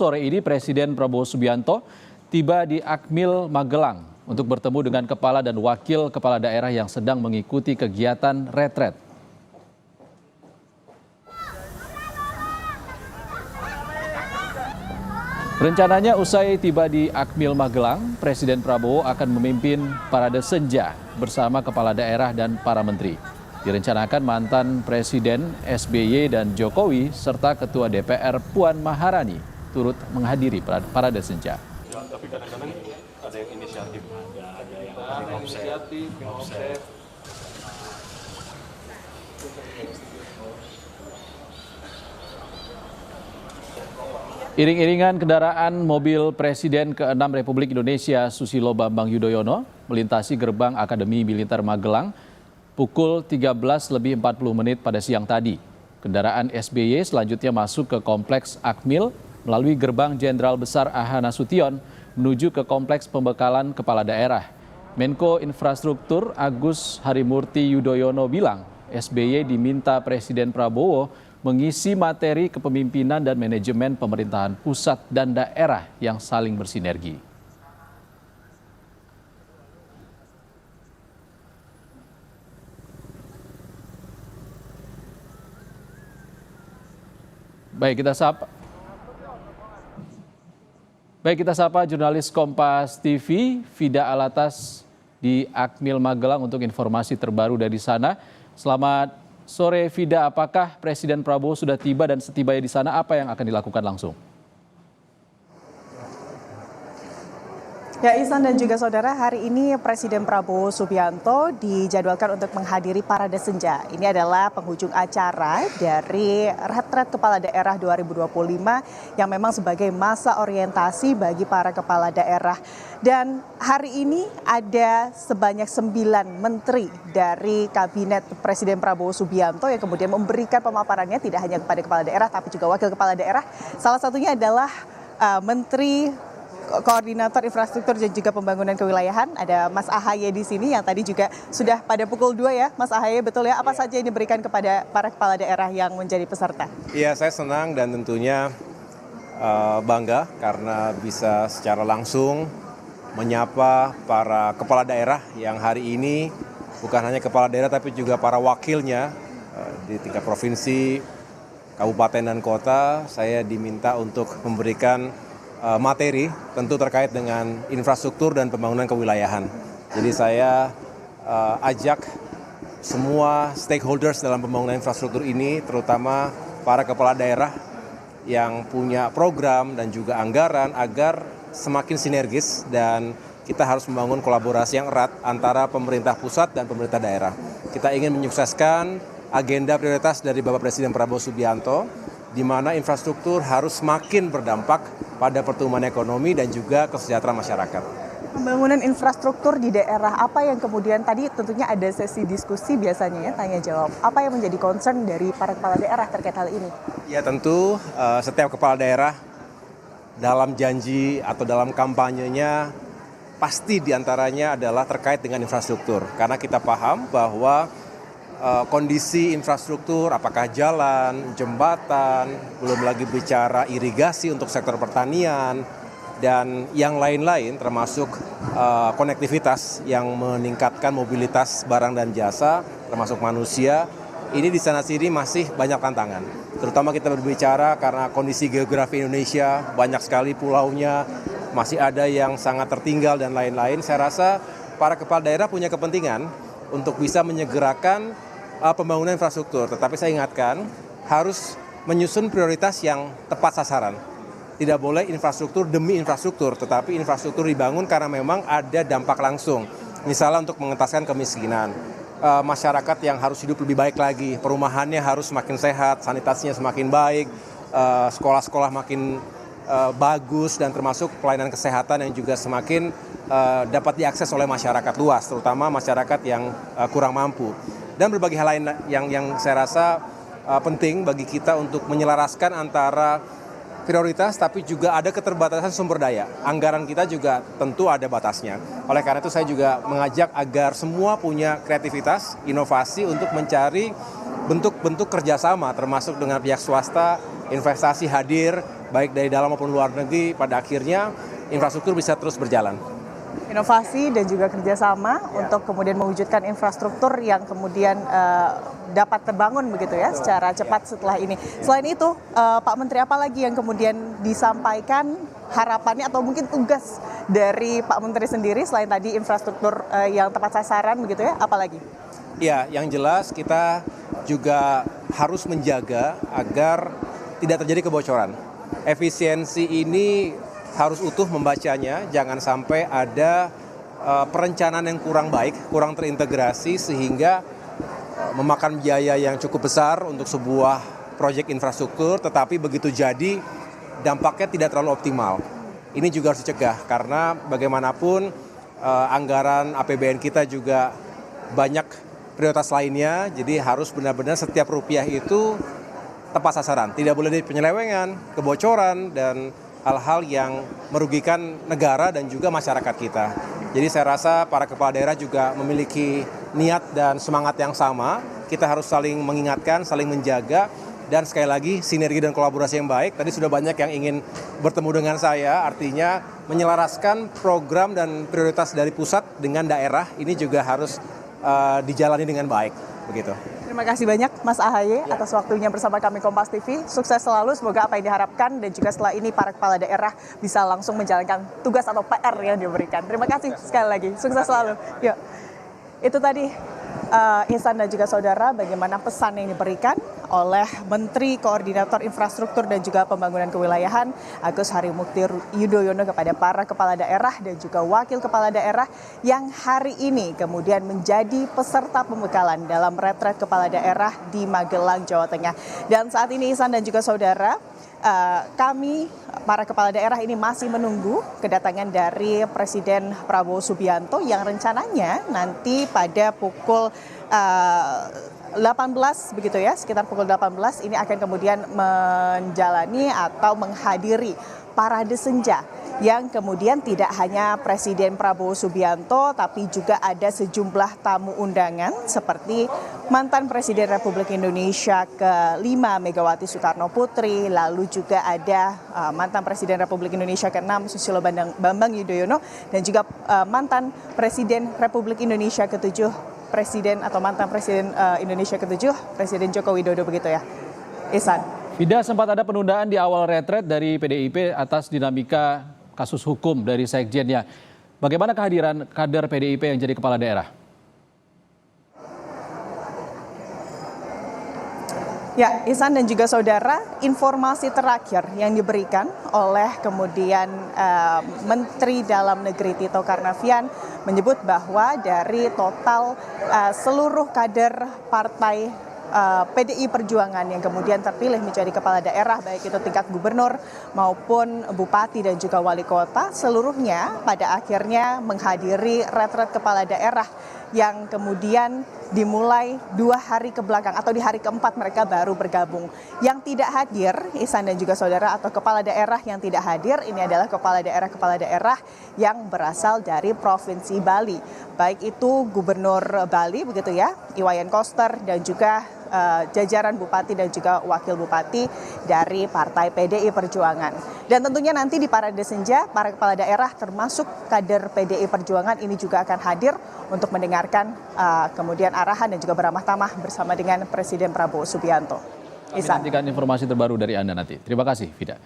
Sore ini Presiden Prabowo Subianto tiba di Akmil Magelang untuk bertemu dengan kepala dan wakil kepala daerah yang sedang mengikuti kegiatan retret. Rencananya usai tiba di Akmil Magelang, Presiden Prabowo akan memimpin parade senja bersama kepala daerah dan para menteri. Direncanakan mantan Presiden SBY dan Jokowi serta Ketua DPR Puan Maharani turut menghadiri parade senja. Tapi kadang-kadang ada yang inisiatif, ada yang offset. Iring-iringan kendaraan mobil Presiden ke-6 Republik Indonesia Susilo Bambang Yudhoyono melintasi gerbang Akademi Militer Magelang pukul 13.40 pada siang tadi. Kendaraan SBY selanjutnya masuk ke Kompleks Akmil melalui gerbang Jenderal Besar AH Nasution menuju ke Kompleks Pembekalan Kepala Daerah. Menko Infrastruktur Agus Harimurti Yudhoyono bilang SBY diminta Presiden Prabowo mengisi materi kepemimpinan dan manajemen pemerintahan pusat dan daerah yang saling bersinergi. Baik, kita sapa jurnalis Kompas TV, Vida Alatas di Akmil Magelang untuk informasi terbaru dari sana. Selamat sore Vida, apakah Presiden Prabowo sudah tiba dan setibanya di sana apa yang akan dilakukan langsung? Ya, Ihsan dan juga saudara, hari ini Presiden Prabowo Subianto dijadwalkan untuk menghadiri parade senja. Ini adalah penghujung acara dari retret kepala daerah 2025 yang memang sebagai masa orientasi bagi para kepala daerah. Dan hari ini ada sebanyak 9 menteri dari kabinet Presiden Prabowo Subianto yang kemudian memberikan pemaparannya tidak hanya kepada kepala daerah tapi juga wakil kepala daerah. Salah satunya adalah Menteri Koordinator Infrastruktur dan juga Pembangunan Kewilayahan, ada Mas Ahaye di sini yang tadi juga sudah pada pukul 2 ya, Mas Ahaye, betul ya? Apa saja yang diberikan kepada para kepala daerah yang menjadi peserta? Iya, saya senang dan tentunya bangga karena bisa secara langsung menyapa para kepala daerah yang hari ini bukan hanya kepala daerah tapi juga para wakilnya di tingkat provinsi, kabupaten dan kota. Saya diminta untuk memberikan materi tentu terkait dengan infrastruktur dan pembangunan kewilayahan. Jadi saya ajak semua stakeholders dalam pembangunan infrastruktur ini, terutama para kepala daerah yang punya program dan juga anggaran agar semakin sinergis dan kita harus membangun kolaborasi yang erat antara pemerintah pusat dan pemerintah daerah. Kita ingin menyukseskan agenda prioritas dari Bapak Presiden Prabowo Subianto, di mana infrastruktur harus semakin berdampak pada pertumbuhan ekonomi dan juga kesejahteraan masyarakat. Pembangunan infrastruktur di daerah, apa yang kemudian tadi tentunya ada sesi diskusi biasanya ya, tanya jawab. Apa yang menjadi concern dari para kepala daerah terkait hal ini? Ya tentu setiap kepala daerah dalam janji atau dalam kampanyenya pasti diantaranya adalah terkait dengan infrastruktur. Karena kita paham bahwa kondisi infrastruktur, apakah jalan, jembatan, belum lagi bicara irigasi untuk sektor pertanian, dan yang lain-lain termasuk konektivitas yang meningkatkan mobilitas barang dan jasa, termasuk manusia, ini di sana sini masih banyak tantangan. Terutama kita berbicara karena kondisi geografi Indonesia, banyak sekali pulaunya, masih ada yang sangat tertinggal dan lain-lain. Saya rasa para kepala daerah punya kepentingan untuk bisa menyegerakan pembangunan infrastruktur, tetapi saya ingatkan harus menyusun prioritas yang tepat sasaran. Tidak boleh infrastruktur demi infrastruktur, tetapi infrastruktur dibangun karena memang ada dampak langsung. Misalnya untuk mengentaskan kemiskinan, masyarakat yang harus hidup lebih baik lagi, perumahannya harus semakin sehat, sanitasinya semakin baik, sekolah-sekolah makin bagus, dan termasuk pelayanan kesehatan yang juga semakin dapat diakses oleh masyarakat luas, terutama masyarakat yang kurang mampu. Dan berbagai hal lain yang saya rasa penting bagi kita untuk menyelaraskan antara prioritas tapi juga ada keterbatasan sumber daya. Anggaran kita juga tentu ada batasnya. Oleh karena itu saya juga mengajak agar semua punya kreativitas, inovasi untuk mencari bentuk-bentuk kerjasama termasuk dengan pihak swasta, investasi hadir, baik dari dalam maupun luar negeri, pada akhirnya infrastruktur bisa terus berjalan. Inovasi dan juga kerjasama untuk kemudian mewujudkan infrastruktur yang kemudian dapat terbangun begitu ya secara cepat setelah ini. Selain itu, Pak Menteri, apa lagi yang kemudian disampaikan harapannya atau mungkin tugas dari Pak Menteri sendiri selain tadi infrastruktur yang tepat sasaran begitu ya, apa lagi? Ya, yang jelas kita juga harus menjaga agar tidak terjadi kebocoran. Efisiensi ini harus utuh membacanya, jangan sampai ada perencanaan yang kurang baik, kurang terintegrasi sehingga memakan biaya yang cukup besar untuk sebuah proyek infrastruktur, tetapi begitu jadi dampaknya tidak terlalu optimal. Ini juga harus dicegah karena bagaimanapun anggaran APBN kita juga banyak prioritas lainnya, jadi harus benar-benar setiap rupiah itu tepat sasaran. Tidak boleh ada penyelewengan, kebocoran, dan hal-hal yang merugikan negara dan juga masyarakat kita. Jadi saya rasa para kepala daerah juga memiliki niat dan semangat yang sama. Kita harus saling mengingatkan, saling menjaga, dan sekali lagi sinergi dan kolaborasi yang baik. Tadi sudah banyak yang ingin bertemu dengan saya, artinya menyelaraskan program dan prioritas dari pusat dengan daerah ini juga harus dijalani dengan baik, begitu. Terima kasih banyak Mas Ahaye atas waktunya bersama kami Kompas TV. Sukses selalu, semoga apa yang diharapkan dan juga setelah ini para kepala daerah bisa langsung menjalankan tugas atau PR yang diberikan. Terima kasih sekali lagi, sukses selalu. Yuk. Itu tadi Ihsan dan juga saudara bagaimana pesan yang diberikan oleh Menteri Koordinator Infrastruktur dan juga Pembangunan Kewilayahan Agus Harimukti Yudhoyono kepada para kepala daerah dan juga wakil kepala daerah yang hari ini kemudian menjadi peserta pembekalan dalam retret kepala daerah di Magelang, Jawa Tengah. Dan saat ini Ihsan dan juga saudara, kami para kepala daerah ini masih menunggu kedatangan dari Presiden Prabowo Subianto yang rencananya nanti pada pukul 18 begitu ya, sekitar pukul 18 ini akan kemudian menjalani atau menghadiri parade senja yang kemudian tidak hanya Presiden Prabowo Subianto tapi juga ada sejumlah tamu undangan seperti mantan Presiden Republik Indonesia ke-5 Megawati Soekarno Putri, lalu juga ada mantan Presiden Republik Indonesia ke-6 Susilo Bambang Yudhoyono dan juga mantan Presiden Republik Indonesia ke-7 Presiden atau mantan Presiden Indonesia ke-7 Presiden Joko Widodo begitu ya. Ihsan. Fida, sempat ada penundaan di awal retret dari PDIP atas dinamika kasus hukum dari sekjennya. Bagaimana kehadiran kader PDIP yang jadi kepala daerah? Ya, Ihsan dan juga saudara, informasi terakhir yang diberikan oleh kemudian Menteri Dalam Negeri Tito Karnavian menyebut bahwa dari total seluruh kader partai PDI Perjuangan yang kemudian terpilih menjadi kepala daerah baik itu tingkat gubernur maupun bupati dan juga wali kota, seluruhnya pada akhirnya menghadiri retret kepala daerah yang kemudian dimulai 2 hari ke belakang atau di hari keempat mereka baru bergabung. Yang tidak hadir, Ihsan dan juga saudara, atau kepala daerah yang tidak hadir ini adalah kepala daerah yang berasal dari Provinsi Bali. Baik itu Gubernur Bali begitu ya, Iwayan Koster dan juga jajaran bupati dan juga wakil bupati dari Partai PDI Perjuangan. Dan tentunya nanti di parade senja para kepala daerah termasuk kader PDI Perjuangan ini juga akan hadir untuk mendengarkan kemudian arahan dan juga beramah tamah bersama dengan Presiden Prabowo Subianto. Kami nantikan informasi terbaru dari Anda nanti. Terima kasih, Fida.